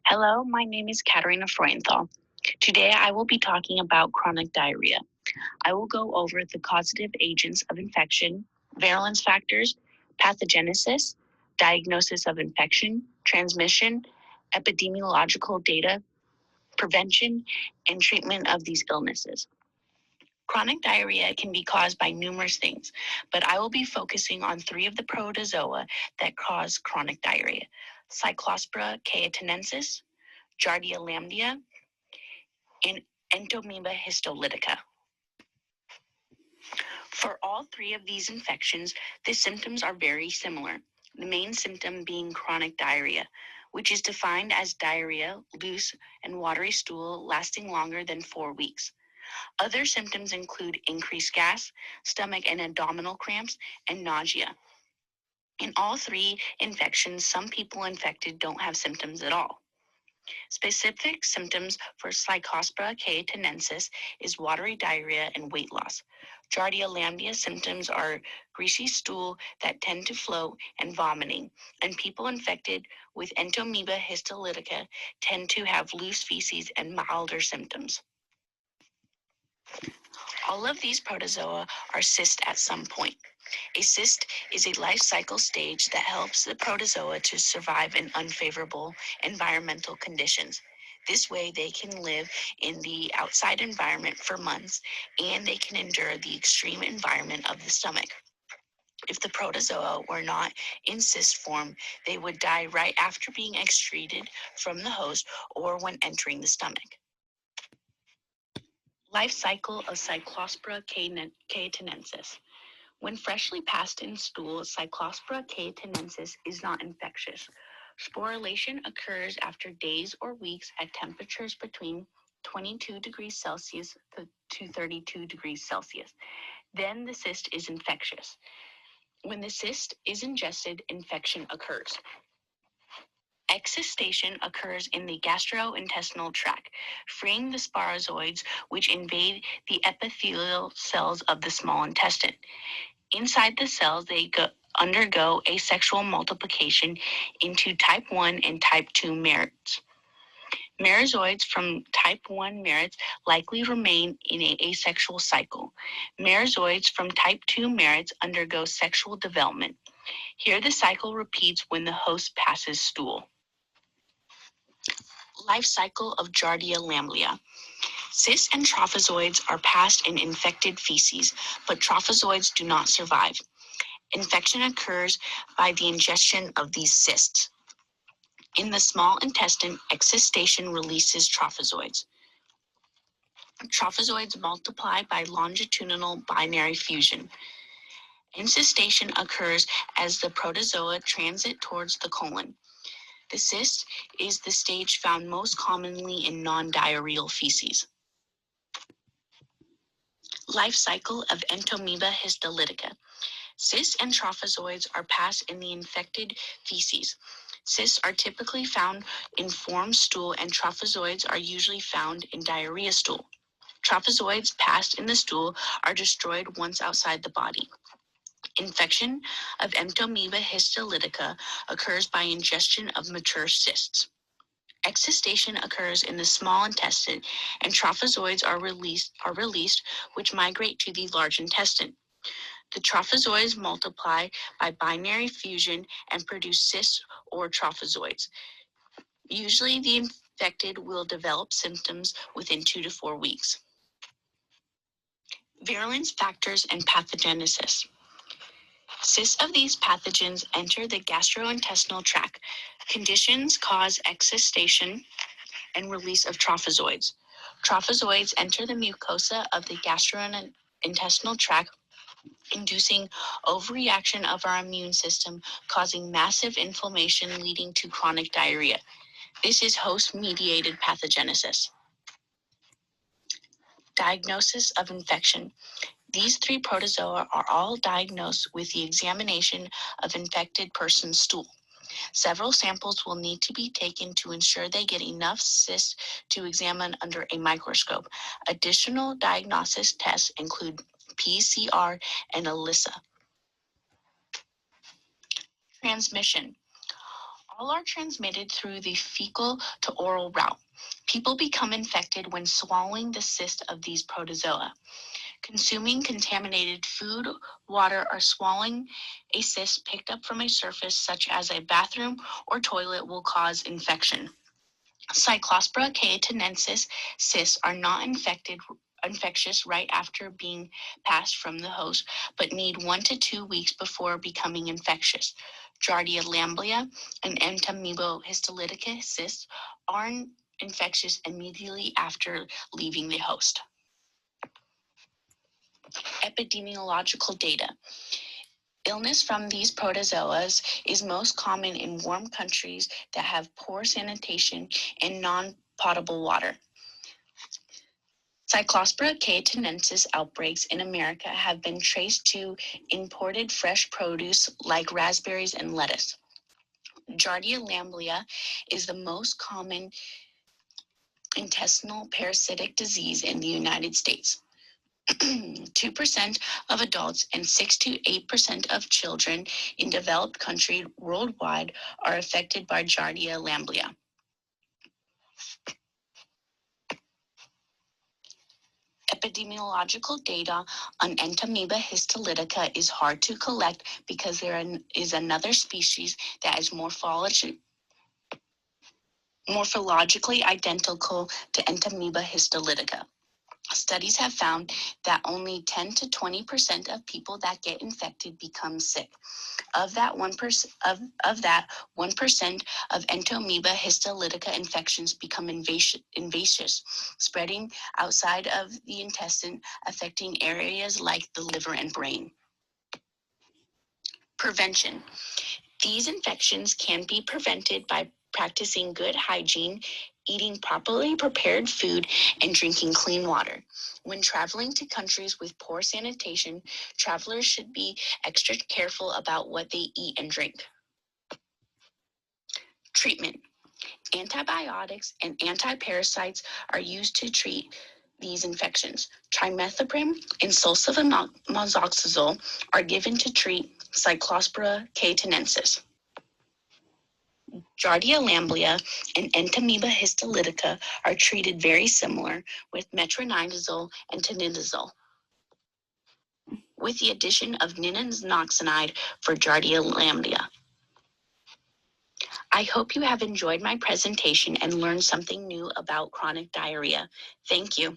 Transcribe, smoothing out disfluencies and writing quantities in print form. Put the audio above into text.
Hello, my name is Katarina Freudenthal. Today I will be talking about chronic diarrhea. I will go over the causative agents of infection, virulence factors, pathogenesis, diagnosis of infection, transmission, epidemiological data, prevention, and treatment of these illnesses. Chronic diarrhea can be caused by numerous things, but I will be focusing on 3 of the protozoa that cause chronic diarrhea: Cyclospora cayetanensis, Giardia lamblia, and Entomoeba histolytica. For all 3 of these infections, the symptoms are very similar, the main symptom being chronic diarrhea, which is defined as diarrhea, loose and watery stool lasting longer than 4 weeks. Other symptoms include increased gas, stomach and abdominal cramps, and nausea. In all 3 infections, some people infected don't have symptoms at all. Specific symptoms for Cyclospora cayetanensis is watery diarrhea and weight loss. Giardia lamblia symptoms are greasy stool that tend to float and vomiting, and people infected with Entomoeba histolytica tend to have loose feces and milder symptoms. All of these protozoa are cysts at some point. A cyst is a life cycle stage that helps the protozoa to survive in unfavorable environmental conditions. This way, they can live in the outside environment for months, and they can endure the extreme environment of the stomach. If the protozoa were not in cyst form, they would die right after being excreted from the host or when entering the stomach. Life cycle of Cyclospora cayetanensis. When freshly passed in stool, Cyclospora cayetanensis is not infectious. Sporulation occurs after days or weeks at temperatures between 22 degrees Celsius to 32 degrees Celsius. Then the cyst is infectious. When the cyst is ingested, infection occurs. Excistation occurs in the gastrointestinal tract, freeing the sporozoids which invade the epithelial cells of the small intestine. Inside the cells, they undergo asexual multiplication into type 1 and type 2 meroids. Merozoids from type 1 meroids likely remain in an asexual cycle. Merozoids from type 2 meroids undergo sexual development. Here the cycle repeats when the host passes stool. Life cycle of Giardia lamblia. Cysts and trophozoids are passed in infected feces, but trophozoids do not survive. Infection occurs by the ingestion of these cysts. In the small intestine, excistation releases trophozoids. Trophozoids multiply by longitudinal binary fusion. Encystation occurs as the protozoa transit towards the colon. The cyst is the stage found most commonly in non-diarrheal feces. Life cycle of Entomoeba histolytica. Cysts and trophozoids are passed in the infected feces. Cysts are typically found in formed stool, and trophozoids are usually found in diarrhea stool. Trophozoids passed in the stool are destroyed once outside the body. Infection of Entomoeba histolytica occurs by ingestion of mature cysts. Excistation occurs in the small intestine, and trophozoids are released, which migrate to the large intestine. The trophozoids multiply by binary fusion and produce cysts or trophozoids. Usually, the infected will develop symptoms within 2 to 4 weeks. Virulence factors and pathogenesis. Cysts of these pathogens enter the gastrointestinal tract. Conditions cause excistation and release of trophozoids. Trophozoids enter the mucosa of the gastrointestinal tract, inducing overreaction of our immune system, causing massive inflammation leading to chronic diarrhea. This is host-mediated pathogenesis. Diagnosis of infection. These 3 protozoa are all diagnosed with the examination of infected person's stool. Several samples will need to be taken to ensure they get enough cysts to examine under a microscope. Additional diagnosis tests include PCR and ELISA. Transmission. All are transmitted through the fecal to oral route. People become infected when swallowing the cyst of these protozoa. Consuming contaminated food, water, or swallowing a cyst picked up from a surface such as a bathroom or toilet will cause infection. Cyclospora cayetanensis cysts are not infectious right after being passed from the host, but need 1 to 2 weeks before becoming infectious. Giardia lamblia and Entamoeba histolytica cysts are infectious immediately after leaving the host. Epidemiological data. Illness from these protozoas is most common in warm countries that have poor sanitation and non-potable water. Cyclospora cayetanensis outbreaks in America have been traced to imported fresh produce like raspberries and lettuce. Giardia lamblia is the most common intestinal parasitic disease in the United States. 2% of adults and 6 to 8% of children in developed countries worldwide are affected by Giardia lamblia. Epidemiological data on Entamoeba histolytica is hard to collect because there is another species that is morphologically identical to Entamoeba histolytica. Studies have found that only 10 to 20% of people that get infected become sick. Of that 1% of Entamoeba histolytica infections become invasive, spreading outside of the intestine, affecting areas like the liver and brain. Prevention. These infections can be prevented by practicing good hygiene, eating properly prepared food, and drinking clean water. When traveling to countries with poor sanitation, travelers should be extra careful about what they eat and drink. Treatment. Antibiotics and antiparasites are used to treat these infections. Trimethoprim and sulfamethoxazole are given to treat Cyclospora cayetanensis. Giardia lamblia and Entamoeba histolytica are treated very similar with metronidazole and tinidazole, with the addition of ninanoxanide for Giardia lamblia. I hope you have enjoyed my presentation and learned something new about chronic diarrhea. Thank you.